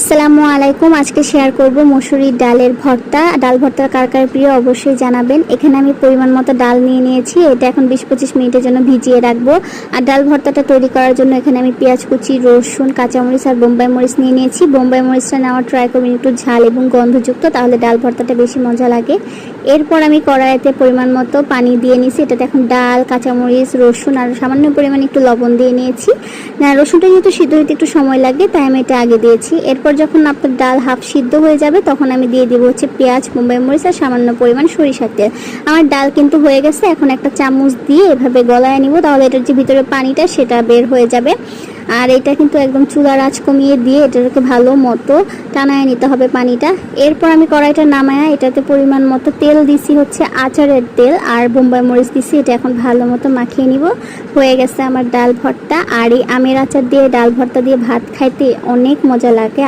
আসসালামু আলাইকুম। আজকে শেয়ার করব মসুরির ডালের ভর্তা। ডাল ভর্তা কার কার প্রিয় অবশ্যই জানাবেন। এখানে আমি পরিমাণ মতো ডাল নিয়ে নিয়েছি। এটা এখন 20-25 মিনিটের জন্য ভিজিয়ে রাখবো। আর ডাল ভর্তাটা তৈরি করার জন্য এখানে আমি পেঁয়াজ কুচি, রসুন, কাঁচামরিচ আর বোম্বাই মরিচ নিয়ে নিয়েছি। বোম্বাই মরিচটা নেওয়ার ট্রাই করবেন একটু ঝাল এবং গন্ধযুক্ত, তাহলে ডাল ভর্তাটা বেশি মজা লাগে। এরপর আমি কড়াইতে পরিমাণ মতো পানি দিয়ে নিয়েছি। এটাতে এখন ডাল, কাঁচামরিচ, রসুন আর সামান্য পরিমাণে একটু লবণ দিয়ে নিয়েছি। না, রসুনটা যেহেতু সিদ্ধ হতে একটু সময় লাগবে তাই আমি এটা আগে দিয়েছি। এরপর যখন আপনার ডাল হাফ সিদ্ধ হয়ে যাবে তখন আমি দিয়ে দিব পেঁয়াজ, বোম্বাই মরিচ আর সামান্য পরিমাণ সরিষার তেল। আমার ডাল কিন্তু হয়ে গেছে। এখন একটা চামচ দিয়ে এভাবে গলায় নিব, তাহলে এটার যে ভিতরে পানিটা সেটা বের হয়ে যাবে। আর এটা কিন্তু একদম চুলার আঁচ কমিয়ে দিয়ে এটাকে ভালো মতো টানায় নিতে হবে পানিটা। এরপর আমি কড়াইটা নামায়া এটাতে পরিমাণ মতো তেল দিছি, আচারের তেল, আর বোম্বাই মরিচ দিছি। এটা এখন ভালো মতো মাখিয়ে নিব। হয়ে গেছে আমার ডাল ভর্তা। আর এই আমের আচার দিয়ে ডাল ভর্তা দিয়ে ভাত খাইতে অনেক মজা লাগে।